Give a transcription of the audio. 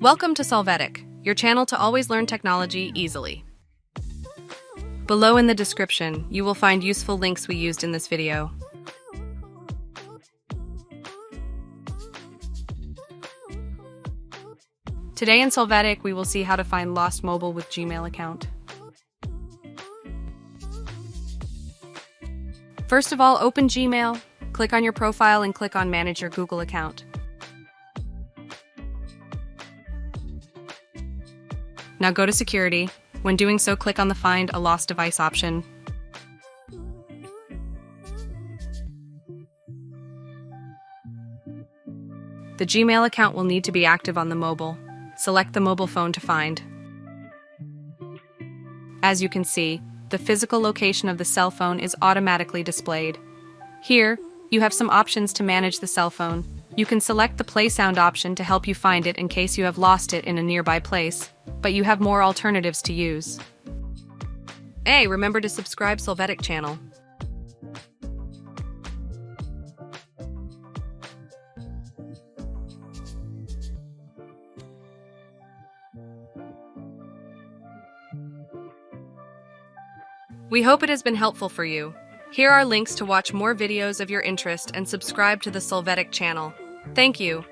Welcome to Solvetic, your channel to always learn technology easily. Below in the description, you will find useful links we used in this video. Today in Solvetic, we will see how to find lost mobile with Gmail account. First of all, open Gmail, click on your profile and click on Manage your Google account. Now go to Security. When doing so, click on the Find a Lost Device option. The Gmail account will need to be active on the mobile. Select the mobile phone to find. As you can see, the physical location of the cell phone is automatically displayed. Here, you have some options to manage the cell phone. You can select the play sound option to help you find it in case you have lost it in a nearby place, but you have more alternatives to use. Hey, remember to subscribe Solvetic channel. We hope it has been helpful for you. Here are links to watch more videos of your interest and subscribe to the Solvetic channel. Thank you.